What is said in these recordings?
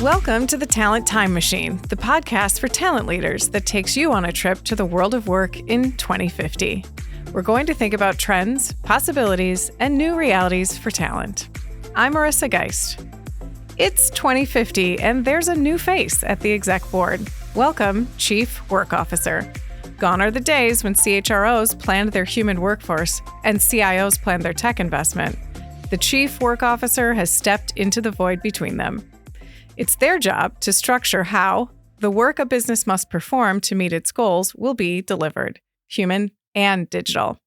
Welcome to the Talent Time Machine, the podcast for talent leaders that takes you on a trip to the world of work in 2050. We're going to think about trends, possibilities, and new realities for talent. I'm Marissa Geist. It's 2050, and there's a new face at the exec board. Welcome, Chief Work Officer. Gone are the days when CHROs planned their human workforce and CIOs planned their tech investment. The Chief Work Officer has stepped into the void between them. It's their job to structure how the work a business must perform to meet its goals will be delivered, human and digital.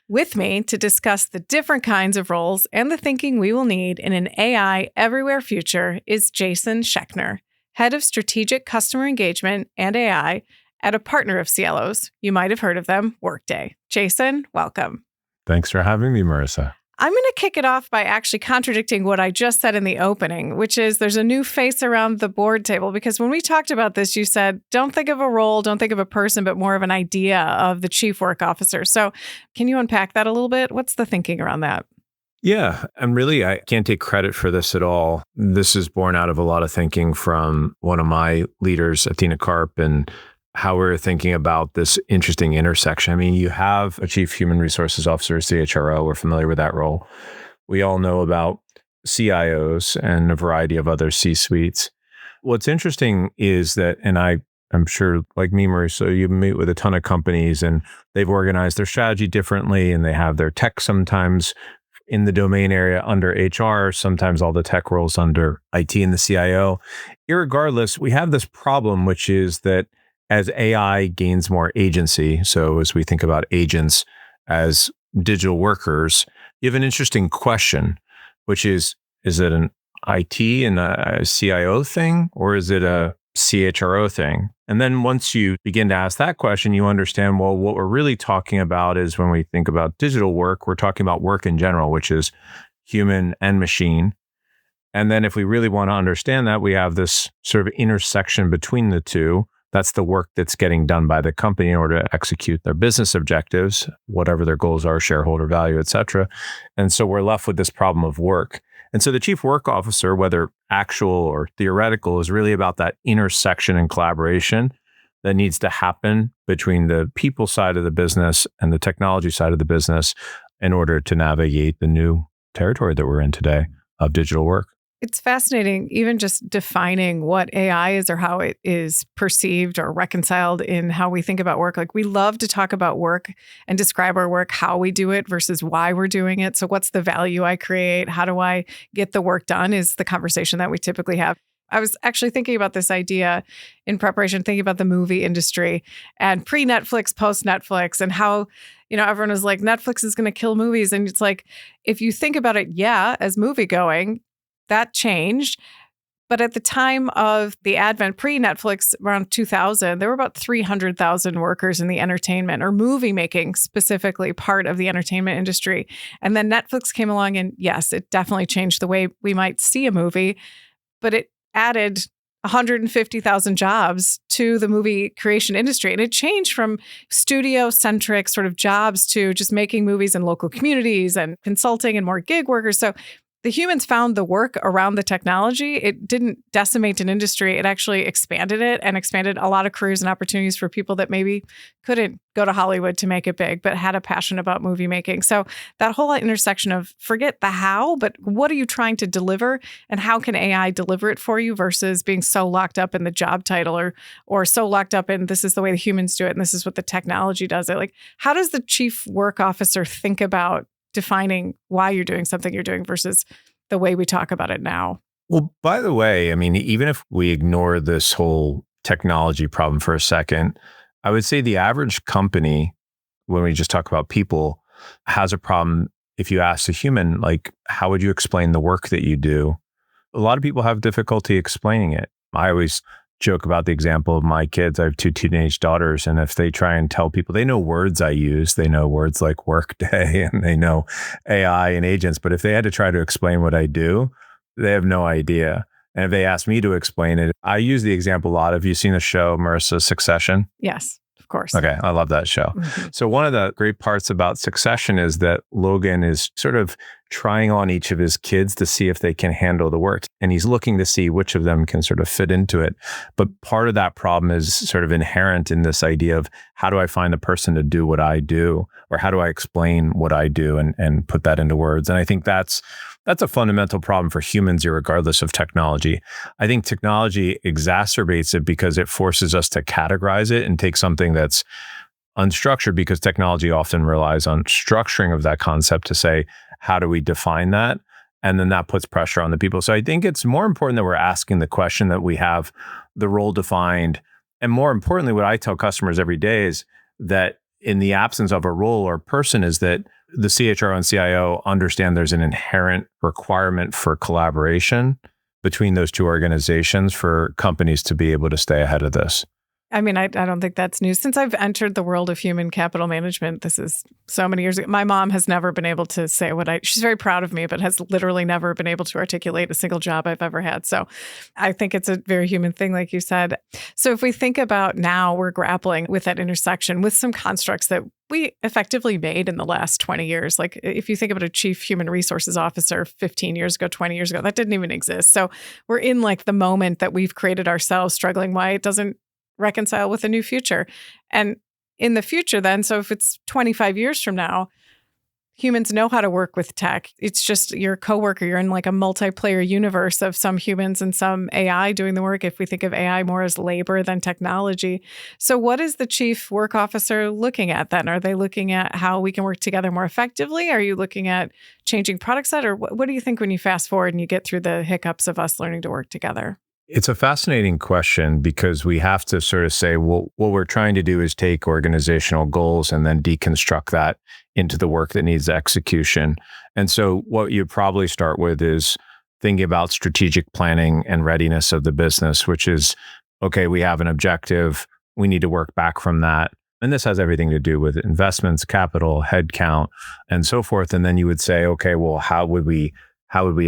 With me to discuss the different kinds of roles and the thinking we will need in an AI everywhere future is Jason Scheckner, Head of Strategic Customer Engagement and AI at a partner of Cielo's. You might have heard of them, Workday. Jason, welcome. Thanks for having me, Marissa. I'm going to kick it off by actually contradicting what I just said in the opening, which is there's a new face around the board table. Because when we talked about this, you said, don't think of a role, don't think of a person, but more of an idea of the Chief Work Officer. So can you unpack that a little bit? What's the thinking around that? Yeah, and really, I can't take credit for this at all. This is born out of a lot of thinking from one of my leaders, Athena Karp, and how we're thinking about this interesting intersection. I mean, you have a Chief Human Resources Officer, CHRO. We're familiar with that role. We all know about CIOs and a variety of other C-suites. What's interesting is that, and I'm sure, like me, Marissa, you meet with a ton of companies and they've organized their strategy differently and they have their tech sometimes in the domain area under HR, sometimes all the tech roles under IT and the CIO. Irregardless, we have this problem, which is that as AI gains more agency, so as we think about agents as digital workers, you have an interesting question, which is it an IT and a CIO thing, or is it a CHRO thing? And then once you begin to ask that question, you understand, well, what we're really talking about is when we think about digital work, we're talking about work in general, which is human and machine. And then if we really want to understand that, we have this sort of intersection between the two. That's the work that's getting done by the company in order to execute their business objectives, whatever their goals are, shareholder value, et cetera. And so we're left with this problem of work. And so the Chief Work Officer, whether actual or theoretical, is really about that intersection and collaboration that needs to happen between the people side of the business and the technology side of the business in order to navigate the new territory that we're in today of digital work. It's fascinating, even just defining what AI is or how it is perceived or reconciled in how we think about work. Like, we love to talk about work and describe our work, how we do it versus why we're doing it. So what's the value I create? How do I get the work done is the conversation that we typically have. I was actually thinking about this idea in preparation, thinking about the movie industry and pre-Netflix, post-Netflix, and how, everyone was like, Netflix is going to kill movies. And it's like, if you think about it, as movie going, that changed. But at the time of the advent, pre-Netflix, around 2000, there were about 300,000 workers in the entertainment or movie making, specifically part of the entertainment industry. And then Netflix came along and yes, it definitely changed the way we might see a movie, but it added 150,000 jobs to the movie creation industry. And it changed from studio-centric sort of jobs to just making movies in local communities and consulting and more gig workers. So the humans found the work around the technology. It didn't decimate an industry. It actually expanded it and expanded a lot of careers and opportunities for people that maybe couldn't go to Hollywood to make it big, but had a passion about movie making. So that whole intersection of forget the how, but what are you trying to deliver and how can AI deliver it for you versus being so locked up in the job title or so locked up in this is the way the humans do it and this is what the technology does it. Like, how does the Chief Work Officer think about defining why you're doing something you're doing versus the way we talk about it now? Well, by the way, I mean, even if we ignore this whole technology problem for a second, I would say the average company, when we just talk about people, has a problem. If you ask a human, like, how would you explain the work that you do? A lot of people have difficulty explaining it. I always joke about the example of my kids. I have two teenage daughters, and if they try and tell people, they know words I use, they know words like Workday and they know AI and agents, but if they had to try to explain what I do, they have no idea. And if they ask me to explain it, I use the example a lot. Have you seen the show, Marissa, Succession? Yes, of course. Okay, I love that show. Mhm. So one of the great parts about Succession is that Logan is sort of trying on each of his kids to see if they can handle the work. And he's looking to see which of them can sort of fit into it. But part of that problem is sort of inherent in this idea of how do I find the person to do what I do? Or how do I explain what I do and put that into words? And I think that's a fundamental problem for humans, regardless of technology. I think technology exacerbates it because it forces us to categorize it and take something that's unstructured, because technology often relies on structuring of that concept to say, how do we define that? And then that puts pressure on the people. So I think it's more important that we're asking the question, that we have the role defined. And more importantly, what I tell customers every day is that in the absence of a role or person, is that the CHRO and CIO understand there's an inherent requirement for collaboration between those two organizations for companies to be able to stay ahead of this. I mean, I don't think that's news. Since I've entered the world of human capital management, this is so many years ago. My mom has never been able to say she's very proud of me, but has literally never been able to articulate a single job I've ever had. So I think it's a very human thing, like you said. So if we think about now, we're grappling with that intersection with some constructs that we effectively made in the last 20 years. Like if you think about a chief human resources officer 15 years ago, 20 years ago, that didn't even exist. So we're in like the moment that we've created ourselves, struggling why it doesn't reconcile with a new future. And in the future then, so if it's 25 years from now, humans know how to work with tech. It's just your a coworker. You're in like a multiplayer universe of some humans and some AI doing the work, if we think of AI more as labor than technology. So what is the chief work officer looking at then? Are they looking at how we can work together more effectively? Are you looking at changing product set? Or what do you think when you fast forward and you get through the hiccups of us learning to work together? It's a fascinating question, because we have to sort of say, well, what we're trying to do is take organizational goals and then deconstruct that into the work that needs execution. And so what you probably start with is thinking about strategic planning and readiness of the business, which is, okay, we have an objective. We need to work back from that. And this has everything to do with investments, capital, headcount, and so forth. And then you would say, okay, well, how would we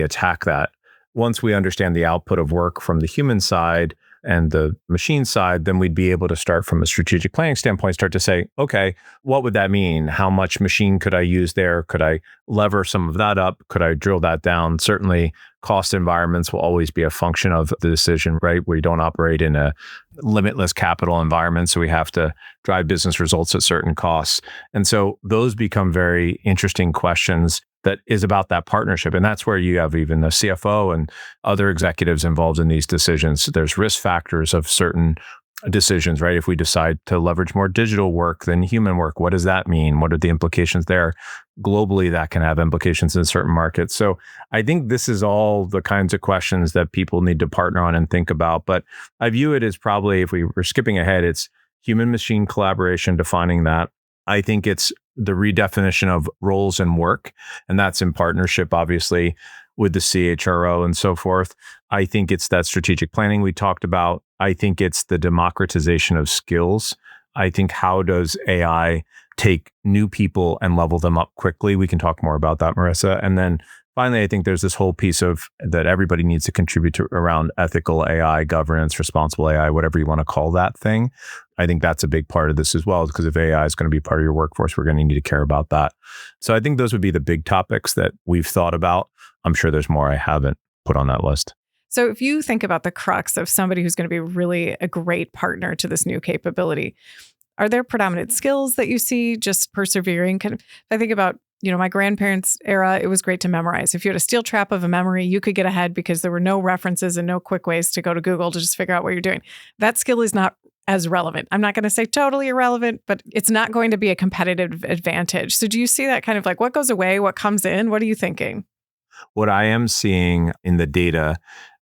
attack that? Once we understand the output of work from the human side and the machine side, then we'd be able to start from a strategic planning standpoint, start to say, okay, what would that mean? How much machine could I use there? Could I lever some of that up? Could I drill that down? Certainly, cost environments will always be a function of the decision, right? We don't operate in a limitless capital environment, so we have to drive business results at certain costs. And so those become very interesting questions that is about that partnership. And that's where you have even the CFO and other executives involved in these decisions. There's risk factors of certain decisions, right? If we decide to leverage more digital work than human work, what does that mean? What are the implications there? Globally, that can have implications in certain markets. So I think this is all the kinds of questions that people need to partner on and think about. But I view it as probably, if we were skipping ahead, it's human machine collaboration, defining that. I think it's the redefinition of roles and work, and that's in partnership, obviously, with the CHRO and so forth. I think it's that strategic planning we talked about. I think it's the democratization of skills. I think, how does AI take new people and level them up quickly? We can talk more about that, Marissa. And then finally, I think there's this whole piece of that everybody needs to contribute to around ethical AI, governance, responsible AI, whatever you want to call that thing. I think that's a big part of this as well, because if AI is going to be part of your workforce, we're going to need to care about that. So I think those would be the big topics that we've thought about. I'm sure there's more I haven't put on that list. So if you think about the crux of somebody who's going to be really a great partner to this new capability, are there predominant skills that you see just persevering? If I think about, my grandparents' era, it was great to memorize. If you had a steel trap of a memory, you could get ahead because there were no references and no quick ways to go to Google to just figure out what you're doing. That skill is not as relevant. I'm not going to say totally irrelevant, but it's not going to be a competitive advantage. So do you see that kind of like what goes away, what comes in? What are you thinking? What I am seeing in the data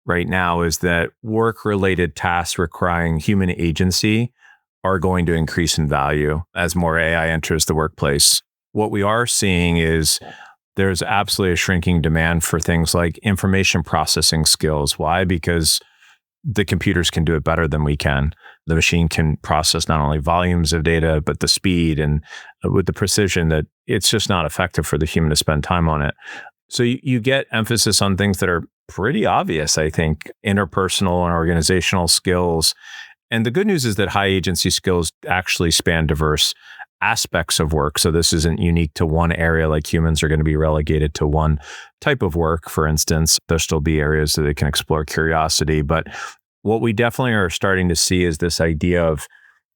right now is that work-related tasks requiring human agency are going to increase in value as more AI enters the workplace. What we are seeing is there's absolutely a shrinking demand for things like information processing skills. Why? Because the computers can do it better than we can. The machine can process not only volumes of data, but the speed and with the precision that it's just not effective for the human to spend time on it. So you get emphasis on things that are pretty obvious, I think, interpersonal and organizational skills. And the good news is that high agency skills actually span diverse aspects of work. So this isn't unique to one area, like humans are going to be relegated to one type of work. For instance, there'll still be areas that they can explore curiosity. But what we definitely are starting to see is this idea of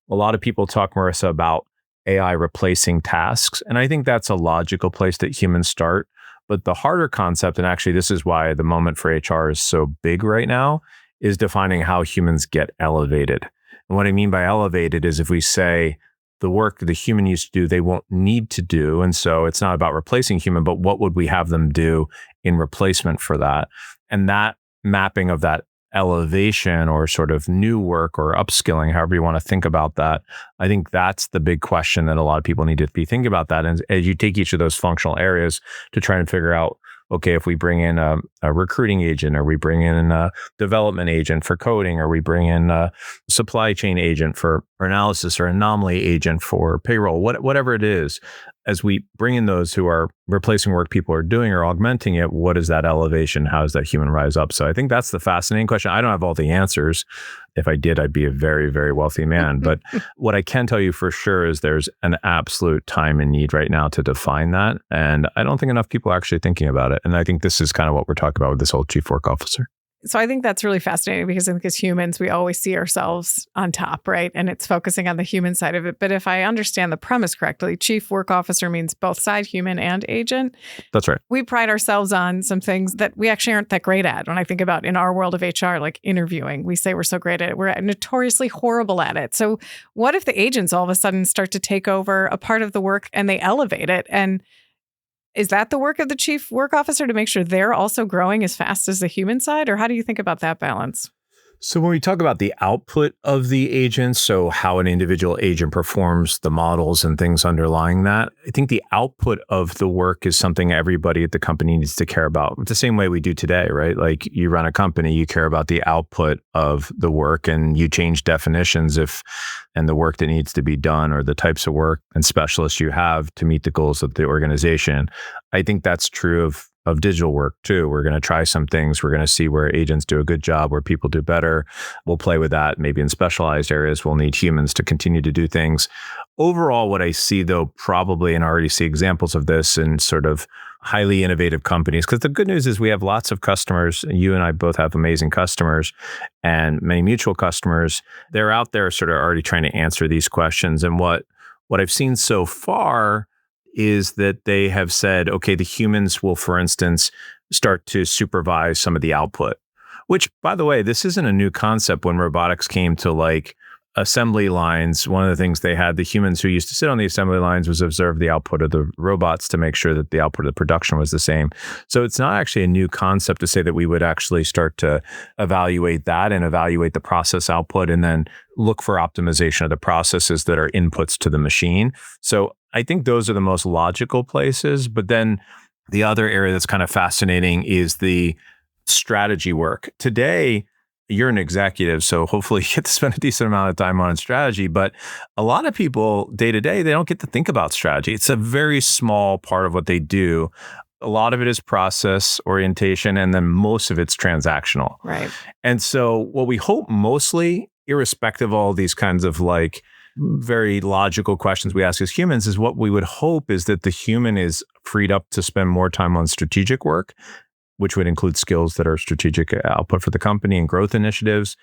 a lot of people talk, Marissa, about AI replacing tasks. And I think that's a logical place that humans start. But the harder concept, and actually this is why the moment for HR is so big right now, is defining how humans get elevated. And what I mean by elevated is if we say the work the human used to do, they won't need to do. And so it's not about replacing human, but what would we have them do in replacement for that? And that mapping of that elevation or sort of new work or upskilling, however you want to think about that, I think that's the big question that a lot of people need to be thinking about that. And as you take each of those functional areas to try and figure out, okay, if we bring in a recruiting agent, or we bring in a development agent for coding, or we bring in a supply chain agent for analysis, or anomaly agent for payroll, whatever it is, as we bring in those who are replacing work people are doing or augmenting it, what is that elevation? How does that human rise up? So I think that's the fascinating question. I don't have all the answers. If I did, I'd be a very, very wealthy man. But what I can tell you for sure is there's an absolute time and need right now to define that. And I don't think enough people are actually thinking about it. And I think this is kind of what we're talking about with this whole chief work officer. So I think that's really fascinating because I think as humans, we always see ourselves on top, right? And it's focusing on the human side of it. But if I understand the premise correctly, chief work officer means both side, human and agent. That's right. We pride ourselves on some things that we actually aren't that great at. When I think about in our world of HR, like interviewing, we say we're so great at it. We're notoriously horrible at it. So what if the agents all of a sudden start to take over a part of the work and they elevate it? And is that the work of the chief work officer to make sure they're also growing as fast as the human side? Or how do you think about that balance? So when we talk about the output of the agents, so how an individual agent performs, the models and things underlying that, I think the output of the work is something everybody at the company needs to care about. It's the same way we do today, right? Like you run a company, you care about the output of the work, and you change definitions and the work that needs to be done, or the types of work and specialists you have to meet the goals of the organization. I think that's true of digital work too. We're going to try some things. We're going to see where agents do a good job, where people do better. We'll play with that. Maybe in specialized areas, we'll need humans to continue to do things. Overall, what I see though, probably, and I already see examples of this in sort of highly innovative companies, because the good news is we have lots of customers. You and I both have amazing customers and many mutual customers. They're out there sort of already trying to answer these questions. And what I've seen so far is that they have said, okay, the humans will, for instance, start to supervise some of the output, which, by the way, this isn't a new concept. When robotics came to like assembly lines, one of the things they had, the humans who used to sit on the assembly lines was observe the output of the robots to make sure that the output of the production was the same. So it's not actually a new concept to say that we would actually start to evaluate that and evaluate the process output and then look for optimization of the processes that are inputs to the machine. So I think those are the most logical places. But then the other area that's kind of fascinating is the strategy work. Today, you're an executive, so hopefully you get to spend a decent amount of time on strategy. But a lot of people day to day, they don't get to think about strategy. It's a very small part of what they do. A lot of it is process orientation, and then most of it's transactional. Right. And so what we hope mostly, irrespective of all these kinds of like very logical questions we ask as humans, is what we would hope is that the human is freed up to spend more time on strategic work, which would include skills that are strategic output for the company and growth initiatives.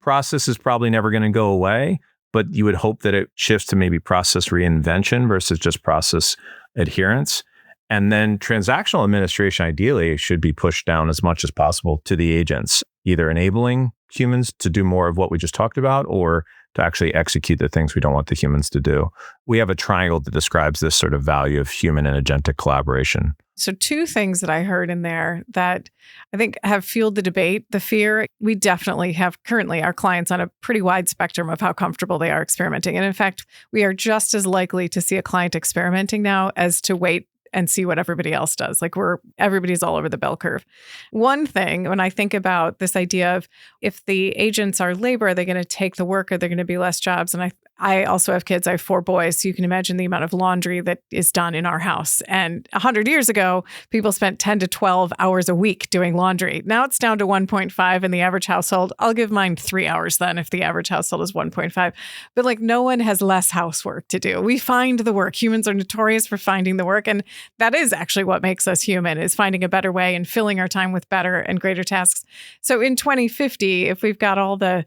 Process is probably never going to go away, but you would hope that it shifts to maybe process reinvention versus just process adherence. And then transactional administration ideally should be pushed down as much as possible to the agents, either enabling humans to do more of what we just talked about, or to actually execute the things we don't want the humans to do. We have a triangle that describes this sort of value of human and agentic collaboration. So two things that I heard in there that I think have fueled the debate. The fear, we definitely have currently our clients on a pretty wide spectrum of how comfortable they are experimenting. And in fact, we are just as likely to see a client experimenting now as to wait and see what everybody else does. Like everybody's all over the bell curve. One thing, when I think about this idea of if the agents are labor, are they going to take the work? Are there going to be less jobs? And I also have kids. I have 4 boys. So you can imagine the amount of laundry that is done in our house. And 100 years ago, people spent 10 to 12 hours a week doing laundry. Now it's down to 1.5 in the average household. I'll give mine 3 hours then if the average household is 1.5. But like no one has less housework to do. We find the work. Humans are notorious for finding the work. And that is actually what makes us human, is finding a better way and filling our time with better and greater tasks. So in 2050, if we've got all the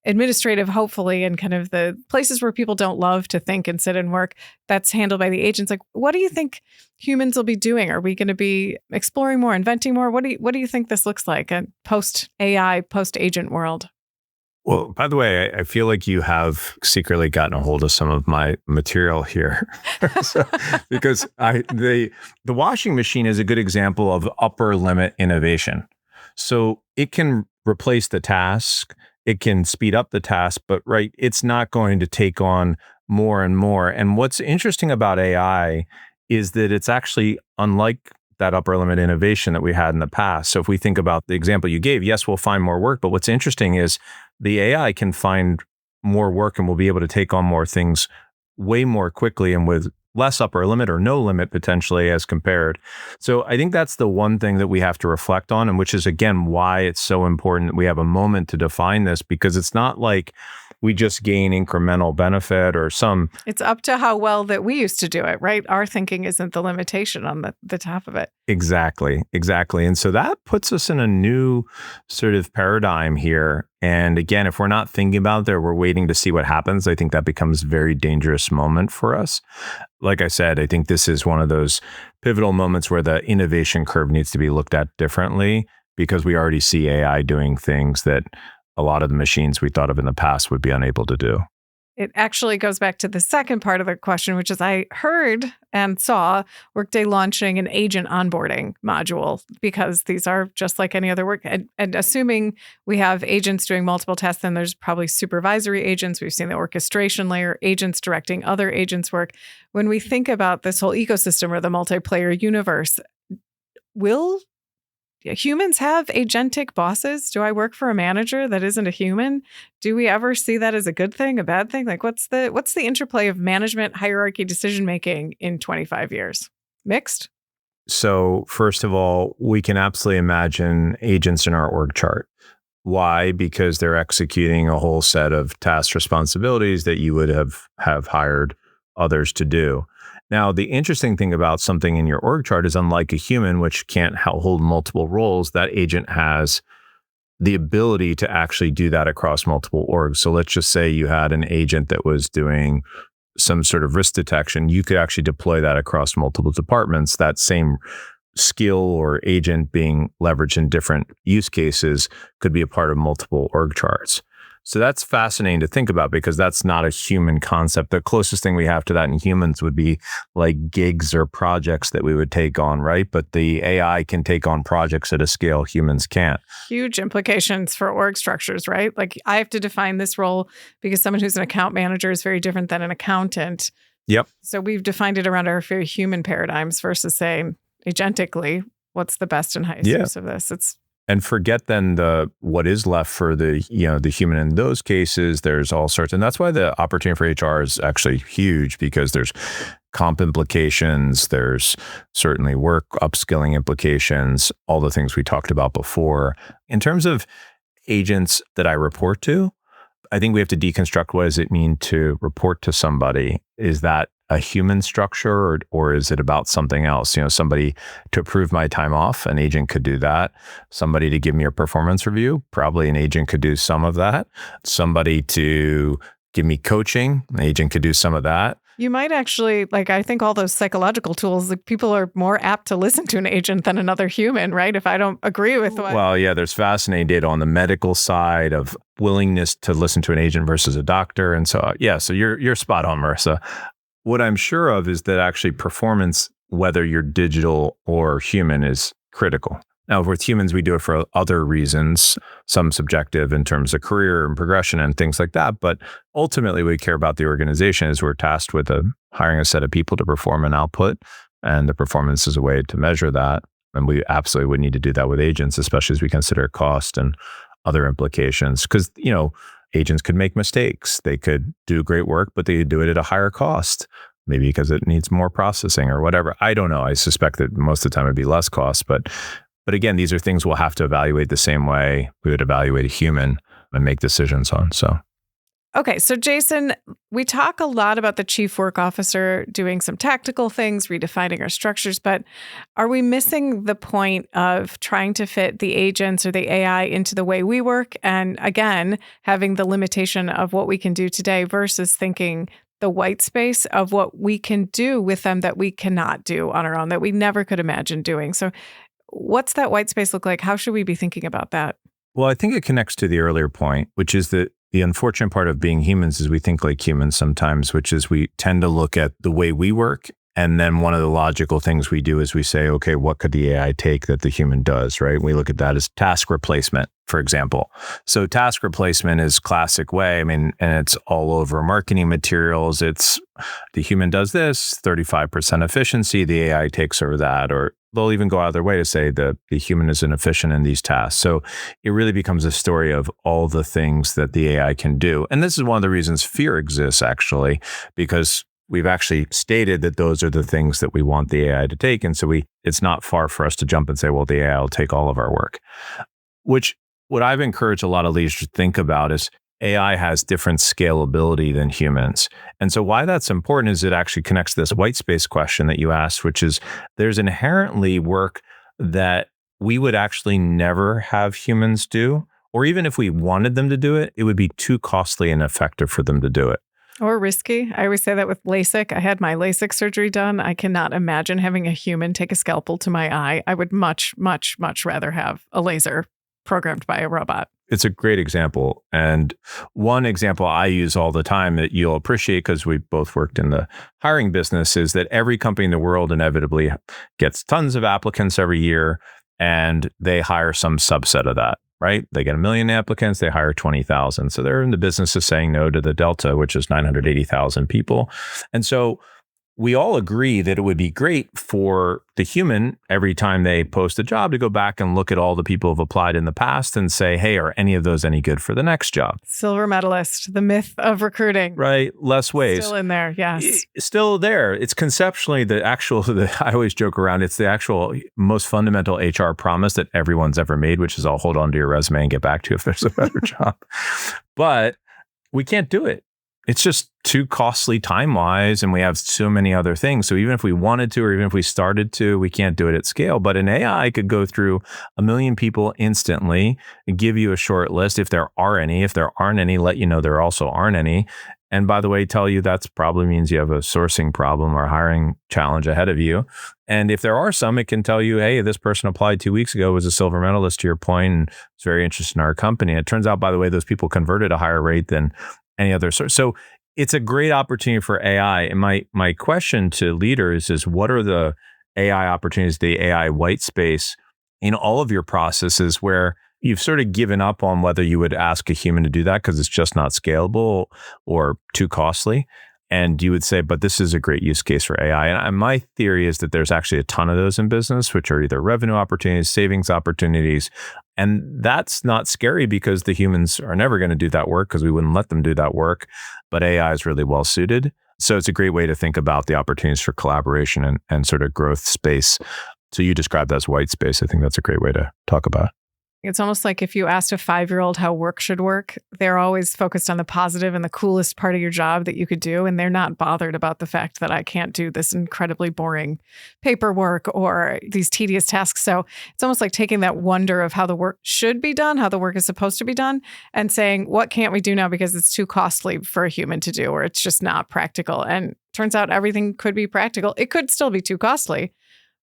administrative, hopefully, and kind of the places where people don't love to think and sit and work, that's handled by the agents. Like, what do you think humans will be doing? Are we going to be exploring more, inventing more? What do you think this looks like a post-AI, post-agent world? Well, by the way, I feel like you have secretly gotten a hold of some of my material here. Because the washing machine is a good example of upper limit innovation. So it can replace the task. It can speed up the task, but it's not going to take on more and more. And what's interesting about AI is that it's actually unlike that upper limit innovation that we had in the past. So if we think about the example you gave, yes, we'll find more work, but what's interesting is the AI can find more work and we'll be able to take on more things way more quickly and with less upper limit or no limit potentially as compared. So I think that's the one thing that we have to reflect on, and which is, again, why it's so important that we have a moment to define this, because it's not like we just gain incremental benefit or some... It's up to how well that we used to do it, right? Our thinking isn't the limitation on the top of it. Exactly. And so that puts us in a new sort of paradigm here. And again, if we're not thinking about it, we're waiting to see what happens. I think that becomes a very dangerous moment for us. Like I said, I think this is one of those pivotal moments where the innovation curve needs to be looked at differently, because we already see AI doing things that a lot of the machines we thought of in the past would be unable to do. It actually goes back to the second part of the question, which is I heard and saw Workday launching an agent onboarding module, because these are just like any other work. And assuming we have agents doing multiple tasks, then there's probably supervisory agents. We've seen the orchestration layer, agents directing other agents' work. When we think about this whole ecosystem or the multiplayer universe, will humans have agentic bosses? Do I work for a manager that isn't a human? Do we ever see that as a good thing, a bad thing? Like, what's the interplay of management, hierarchy, decision making in 25 years? Mixed? So first of all, we can absolutely imagine agents in our org chart. Why? Because they're executing a whole set of task responsibilities that you would have hired others to do. Now, the interesting thing about something in your org chart is, unlike a human, which can't hold multiple roles, that agent has the ability to actually do that across multiple orgs. So let's just say you had an agent that was doing some sort of risk detection. You could actually deploy that across multiple departments. That same skill or agent being leveraged in different use cases could be a part of multiple org charts. So that's fascinating to think about, because that's not a human concept. The closest thing we have to that in humans would be like gigs or projects that we would take on, right? But the AI can take on projects at a scale humans can't. Huge implications for org structures, right? Like, I have to define this role because someone who's an account manager is very different than an accountant. Yep. So we've defined it around our very human paradigms versus saying agentically, what's the best and highest use of this? And forget then what is left for the human in those cases. There's all sorts, and that's why the opportunity for HR is actually huge, because there's comp implications, there's certainly work upskilling implications, all the things we talked about before. In terms of agents that I report to, I think we have to deconstruct, what does it mean to report to somebody? Is that a human structure, or is it about something else? Somebody to approve my time off, an agent could do that. Somebody to give me a performance review, probably an agent could do some of that. Somebody to give me coaching, an agent could do some of that. You might actually, I think all those psychological tools, people are more apt to listen to an agent than another human, right? If I don't agree with what... Well, yeah, there's fascinating data on the medical side of willingness to listen to an agent versus a doctor. And so, so you're spot on, Marissa. What I'm sure of is that actually performance, whether you're digital or human, is critical. Now, with humans, we do it for other reasons, some subjective in terms of career and progression and things like that. But ultimately, we care about the organization as we're tasked with hiring a set of people to perform an output. And the performance is a way to measure that. And we absolutely would need to do that with agents, especially as we consider cost and other implications. Because, agents could make mistakes. They could do great work, but they could do it at a higher cost, maybe because it needs more processing or whatever. I don't know. I suspect that most of the time it'd be less cost, but again, these are things we'll have to evaluate the same way we would evaluate a human and make decisions on. So. Okay, so Jason, we talk a lot about the chief work officer doing some tactical things, redefining our structures, but are we missing the point of trying to fit the agents or the AI into the way we work? And again, having the limitation of what we can do today versus thinking the white space of what we can do with them that we cannot do on our own, that we never could imagine doing. So what's that white space look like? How should we be thinking about that? Well, I think it connects to the earlier point, which is that the unfortunate part of being humans is we think like humans sometimes, which is we tend to look at the way we work. And then one of the logical things we do is we say, okay, what could the AI take that the human does, right? We look at that as task replacement, for example. So task replacement is classic way. I mean, and it's all over marketing materials. It's the human does this, 35% efficiency, the AI takes over that, or they'll even go out of their way to say that the human is inefficient in these tasks. So it really becomes a story of all the things that the AI can do. And this is one of the reasons fear exists, actually, because we've actually stated that those are the things that we want the AI to take. And so it's not far for us to jump and say, well, the AI will take all of our work. Which what I've encouraged a lot of leaders to think about is AI has different scalability than humans. And so why that's important is it actually connects to this white space question that you asked, which is there's inherently work that we would actually never have humans do, or even if we wanted them to do it, it would be too costly and effective for them to do it. Or risky. I always say that with LASIK. I had my LASIK surgery done. I cannot imagine having a human take a scalpel to my eye. I would much, much, much rather have a laser programmed by a robot. It's a great example. And one example I use all the time that you'll appreciate because we both worked in the hiring business is that every company in the world inevitably gets tons of applicants every year and they hire some subset of that. Right? They get 1 million applicants, they hire 20,000. So they're in the business of saying no to the Delta, which is 980,000 people. And so we all agree that it would be great for the human every time they post a job to go back and look at all the people who've applied in the past and say, hey, are any of those any good for the next job? Silver medalist, the myth of recruiting. Right. Less ways. Still in there. Yes. Still there. It's conceptually I always joke around, it's the actual most fundamental HR promise that everyone's ever made, which is I'll hold on to your resume and get back to you if there's a better job. But we can't do it. It's just too costly time-wise, and we have so many other things. So even if we wanted to, or even if we started to, we can't do it at scale. But an AI could go through 1 million people instantly and give you a short list if there are any. If there aren't any, let you know there also aren't any. And by the way, tell you that's probably means you have a sourcing problem or hiring challenge ahead of you. And if there are some, it can tell you, hey, this person applied 2 weeks ago, was a silver medalist to your point, and was very interested in our company. And it turns out, by the way, those people converted a higher rate than any other source. So it's a great opportunity for AI. And my question to leaders is, what are the AI opportunities, the AI white space in all of your processes where you've sort of given up on whether you would ask a human to do that because it's just not scalable or too costly. And you would say, but this is a great use case for AI. And my theory is that there's actually a ton of those in business, which are either revenue opportunities, savings opportunities. And that's not scary because the humans are never going to do that work because we wouldn't let them do that work. But AI is really well suited. So it's a great way to think about the opportunities for collaboration and sort of growth space. So you described that as white space. I think that's a great way to talk about it. It's almost like if you asked a 5-year-old how work should work, they're always focused on the positive and the coolest part of your job that you could do. And they're not bothered about the fact that I can't do this incredibly boring paperwork or these tedious tasks. So it's almost like taking that wonder of how the work should be done, how the work is supposed to be done, and saying, what can't we do now because it's too costly for a human to do, or it's just not practical. And turns out everything could be practical. It could still be too costly,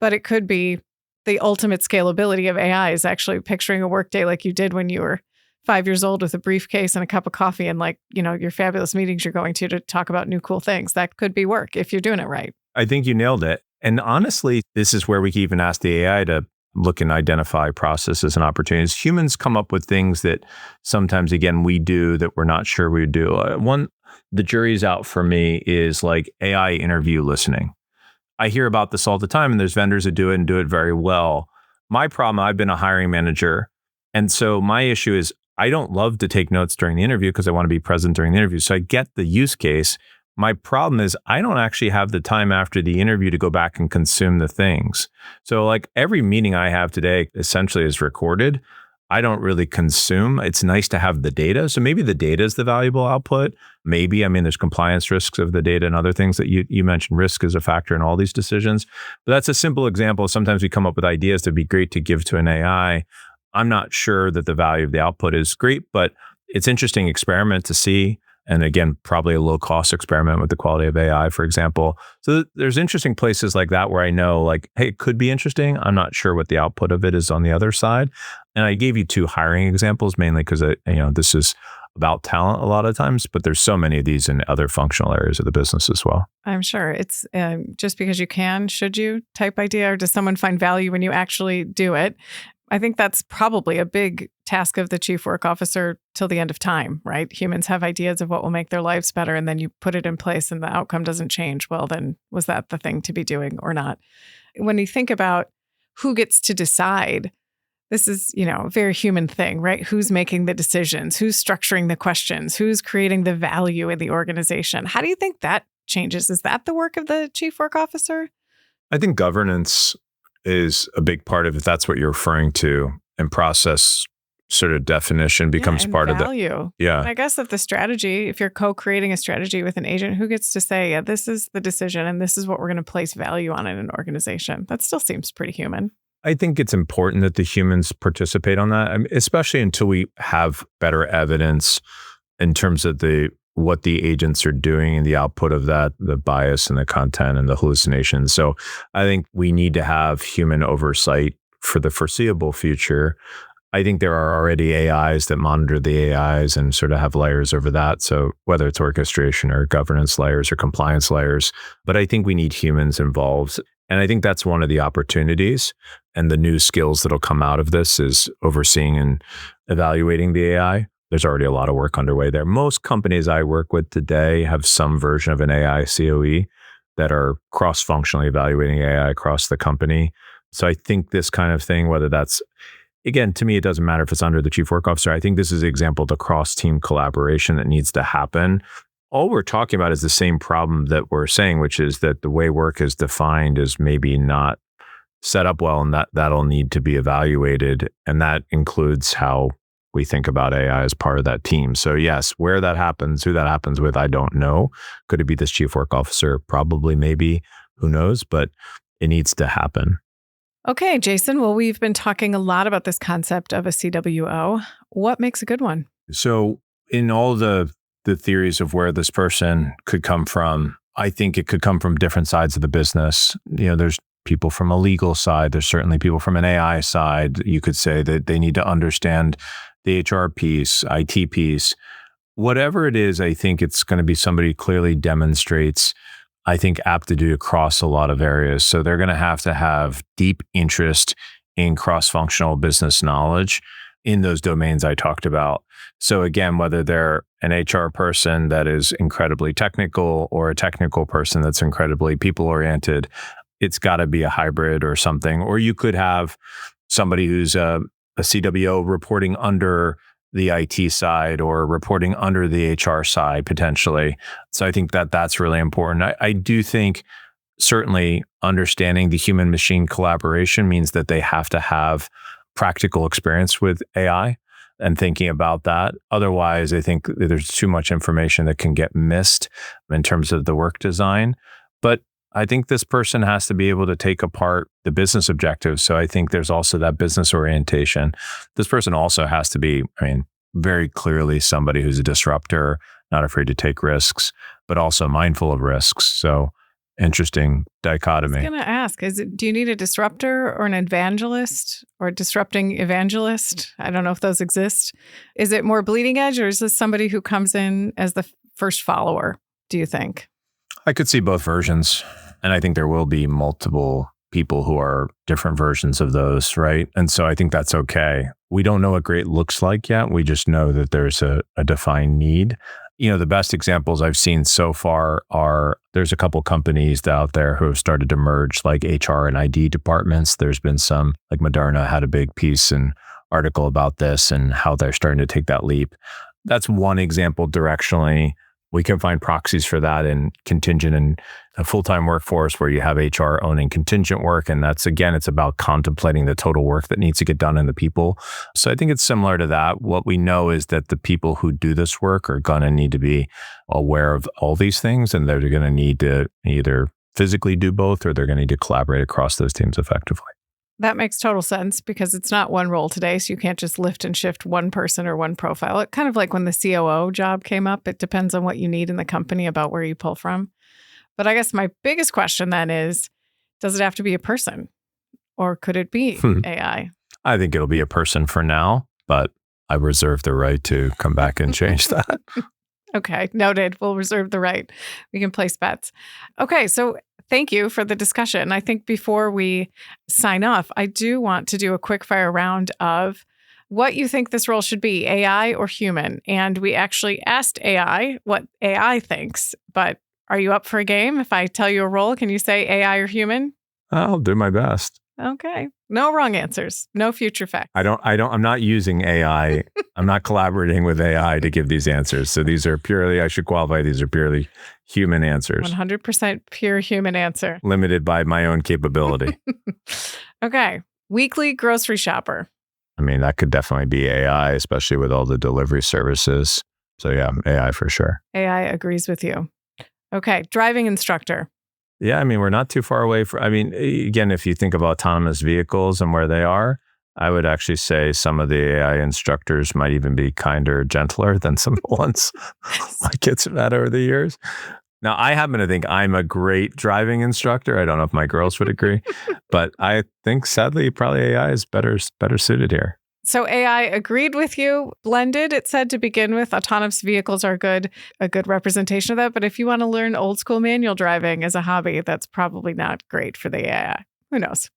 but it could be the ultimate scalability of AI is actually picturing a workday like you did when you were 5 years old with a briefcase and a cup of coffee and your fabulous meetings you're going to talk about new cool things. That could be work if you're doing it right. I think you nailed it. And honestly, this is where we can even ask the AI to look and identify processes and opportunities. Humans come up with things that sometimes, again, we do that we're not sure we would do. The jury's out for me is like AI interview listening. I hear about this all the time, and there's vendors that do it and do it very well. My problem, I've been a hiring manager. And so my issue is I don't love to take notes during the interview because I want to be present during the interview. So I get the use case. My problem is I don't actually have the time after the interview to go back and consume the things. So like every meeting I have today essentially is recorded. I don't really consume. It's nice to have the data. So maybe the data is the valuable output. Maybe, I mean, there's compliance risks of the data and other things that you mentioned. Risk is a factor in all these decisions. But that's a simple example. Sometimes we come up with ideas that'd be great to give to an AI. I'm not sure that the value of the output is great, but it's interesting experiment to see. And again, probably a low cost experiment with the quality of AI, for example. So there's interesting places like that where I know like, hey, it could be interesting. I'm not sure what the output of it is on the other side. And I gave you 2 hiring examples, mainly because this is about talent a lot of times, but there's so many of these in other functional areas of the business as well. I'm sure it's just because you can, should you type idea, or does someone find value when you actually do it? I think that's probably a big task of the chief work officer till the end of time, right? Humans have ideas of what will make their lives better, and then you put it in place and the outcome doesn't change. Well, then was that the thing to be doing or not? When you think about who gets to decide, this is, a very human thing, right? Who's making the decisions? Who's structuring the questions? Who's creating the value in the organization? How do you think that changes? Is that the work of the chief work officer? I think governance is a big part of it. That's what you're referring to. And process sort of definition becomes part of value. Yeah. And I guess if you're co-creating a strategy with an agent, who gets to say, yeah, this is the decision and this is what we're going to place value on in an organization? That still seems pretty human. I think it's important that the humans participate on that, especially until we have better evidence in terms of what the agents are doing and the output of that, the bias and the content and the hallucinations. So I think we need to have human oversight for the foreseeable future. I think there are already AIs that monitor the AIs and sort of have layers over that. So whether it's orchestration or governance layers or compliance layers, but I think we need humans involved. And I think that's one of the opportunities and the new skills that'll come out of this is overseeing and evaluating the AI. There's already a lot of work underway there. Most companies I work with today have some version of an AI COE that are cross-functionally evaluating AI across the company. So I think this kind of thing, whether that's, again, to me, it doesn't matter if it's under the chief work officer. I think this is an example of the cross-team collaboration that needs to happen. All we're talking about is the same problem that we're saying, which is that the way work is defined is maybe not set up well, and that'll need to be evaluated. And that includes how we think about AI as part of that team. So yes, where that happens, who that happens with, I don't know. Could it be this chief work officer? Probably, maybe, who knows, but it needs to happen. Okay, Jason, well, we've been talking a lot about this concept of a CWO. What makes a good one? So in all the theories of where this person could come from, I think it could come from different sides of the business. There's people from a legal side. There's certainly people from an AI side. You could say that they need to understand the HR piece, IT piece, whatever it is. I think it's going to be somebody who clearly demonstrates, I think, aptitude across a lot of areas. So they're going to have deep interest in cross-functional business knowledge in those domains I talked about. So again, whether they're an HR person that is incredibly technical or a technical person that's incredibly people-oriented, it's got to be a hybrid or something. Or you could have somebody who's a CWO reporting under the IT side or reporting under the HR side potentially. So I think that's really important. I do think certainly understanding the human machine collaboration means that they have to have practical experience with AI and thinking about that. Otherwise, I think there's too much information that can get missed in terms of the work design. But I think this person has to be able to take apart the business objectives. So I think there's also that business orientation. This person also has to be, very clearly somebody who's a disruptor, not afraid to take risks, but also mindful of risks. So interesting dichotomy. I was going to ask, do you need a disruptor or an evangelist or a disrupting evangelist? I don't know if those exist. Is it more bleeding edge, or is this somebody who comes in as the first follower, do you think? I could see both versions. And I think there will be multiple people who are different versions of those, right? And so I think that's okay. We don't know what great looks like yet. We just know that there's a defined need. The best examples I've seen so far are there's a couple companies out there who have started to merge like HR and ID departments. There's been some, like Moderna had a big piece in article about this and how they're starting to take that leap. That's one example directionally. We can find proxies for that in contingent and a full-time workforce where you have HR owning contingent work. And that's, again, it's about contemplating the total work that needs to get done in the people. So I think it's similar to that. What we know is that the people who do this work are going to need to be aware of all these things, and they're going to need to either physically do both or they're going to need to collaborate across those teams effectively. That makes total sense because it's not one role today. So you can't just lift and shift one person or one profile. It kind of like when the COO job came up, it depends on what you need in the company about where you pull from. But I guess my biggest question then is, does it have to be a person or could it be AI? I think it'll be a person for now, but I reserve the right to come back and change that. Okay, noted. We'll reserve the right. We can place bets. Okay, so thank you for the discussion. I think before we sign off, I do want to do a quick fire round of what you think this role should be, AI or human. And we actually asked AI what AI thinks, but are you up for a game? If I tell you a role, can you say AI or human? I'll do my best. Okay. No wrong answers. No future facts. I'm not using AI. I'm not collaborating with AI to give these answers. So these are purely, I should qualify, these are purely human answers. 100% pure human answer. Limited by my own capability. Okay. Weekly grocery shopper. I mean, that could definitely be AI, especially with all the delivery services. So yeah, AI for sure. AI agrees with you. Okay. Driving instructor. Yeah, I mean, we're not too far away from, I mean, again, if you think about autonomous vehicles and where they are, I would actually say some of the AI instructors might even be kinder, gentler than some of the ones my kids have had over the years. Now, I happen to think I'm a great driving instructor. I don't know if my girls would agree, but I think sadly, probably AI is better suited here. So AI agreed with you. Blended, it said to begin with, autonomous vehicles are a good representation of that. But if you want to learn old school manual driving as a hobby, that's probably not great for the AI. Who knows?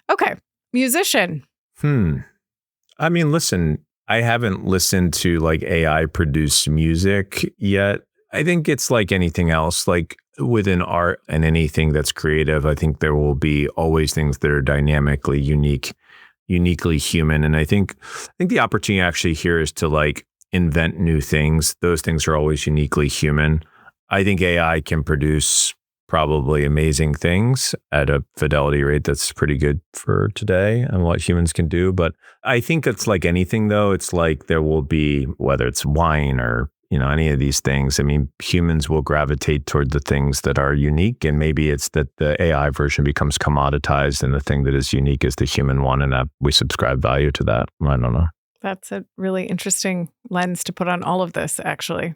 Okay. Musician. I mean, listen, I haven't listened to like AI produced music yet. I think it's like anything else, like within art and anything that's creative, I think there will be always things that are dynamically uniquely human. And I think the opportunity actually here is to like invent new things. Those things are always uniquely human. I think AI can produce probably amazing things at a fidelity rate that's pretty good for today and what humans can do. But I think it's like anything though. It's like there will be, whether it's wine or any of these things, I mean, humans will gravitate toward the things that are unique. And maybe it's that the AI version becomes commoditized and the thing that is unique is the human one, and that we subscribe value to that. I don't know. That's a really interesting lens to put on all of this, actually.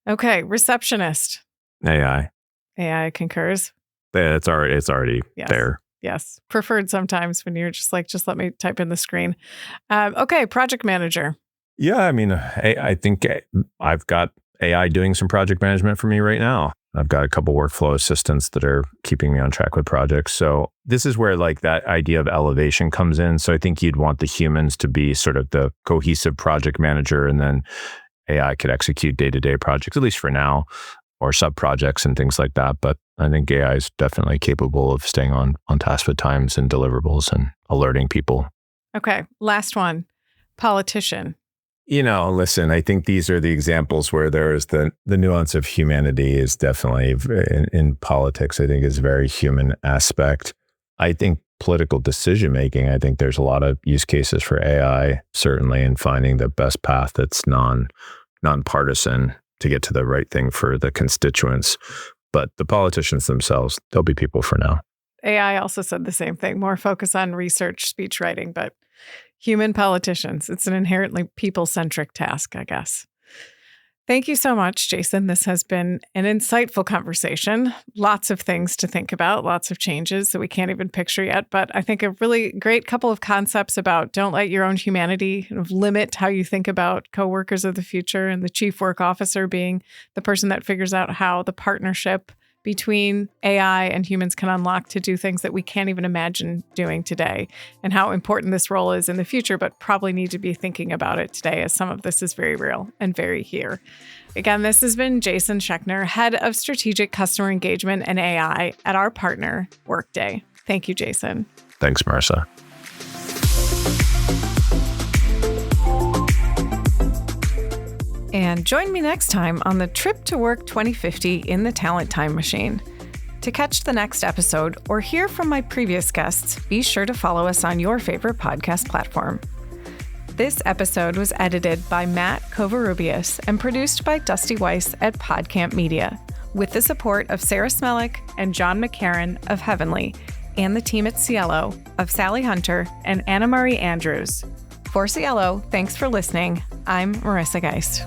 Okay, receptionist. AI concurs. Yeah, it's already yes. there. Yes. Preferred sometimes when you're just like, just let me type in the screen. Okay, project manager. Yeah, I mean, I think I've got AI doing some project management for me right now. I've got a couple workflow assistants that are keeping me on track with projects. So this is where like that idea of elevation comes in. So I think you'd want the humans to be sort of the cohesive project manager, and then AI could execute day-to-day projects, at least for now, or sub-projects and things like that. But I think AI is definitely capable of staying on task with times and deliverables and alerting people. Okay, last one, politician. Listen, I think these are the examples where there is the nuance of humanity is definitely in politics, I think is a very human aspect. I think political decision making, I think there's a lot of use cases for AI, certainly in finding the best path that's nonpartisan to get to the right thing for the constituents. But the politicians themselves, they'll be people for now. AI also said the same thing, more focus on research, speech writing, but human politicians. It's an inherently people-centric task, I guess. Thank you so much, Jason. This has been an insightful conversation. Lots of things to think about, lots of changes that we can't even picture yet. But I think a really great couple of concepts about don't let your own humanity limit how you think about coworkers of the future, and the chief work officer being the person that figures out how the partnership between AI and humans can unlock to do things that we can't even imagine doing today, and how important this role is in the future, but probably need to be thinking about it today, as some of this is very real and very here. Again, this has been Jason Scheckner, Head of Strategic Customer Engagement and AI at our partner, Workday. Thank you, Jason. Thanks, Marissa. And join me next time on the Trip to Work 2050 in the Talent Time Machine. To catch the next episode or hear from my previous guests, be sure to follow us on your favorite podcast platform. This episode was edited by Matt Covarrubias and produced by Dusty Weiss at PodCamp Media, with the support of Sarah Smellick and John McCarran of Heavenly, and the team at Cielo of Sally Hunter and Anna Marie Andrews. For Cielo, thanks for listening. I'm Marissa Geist.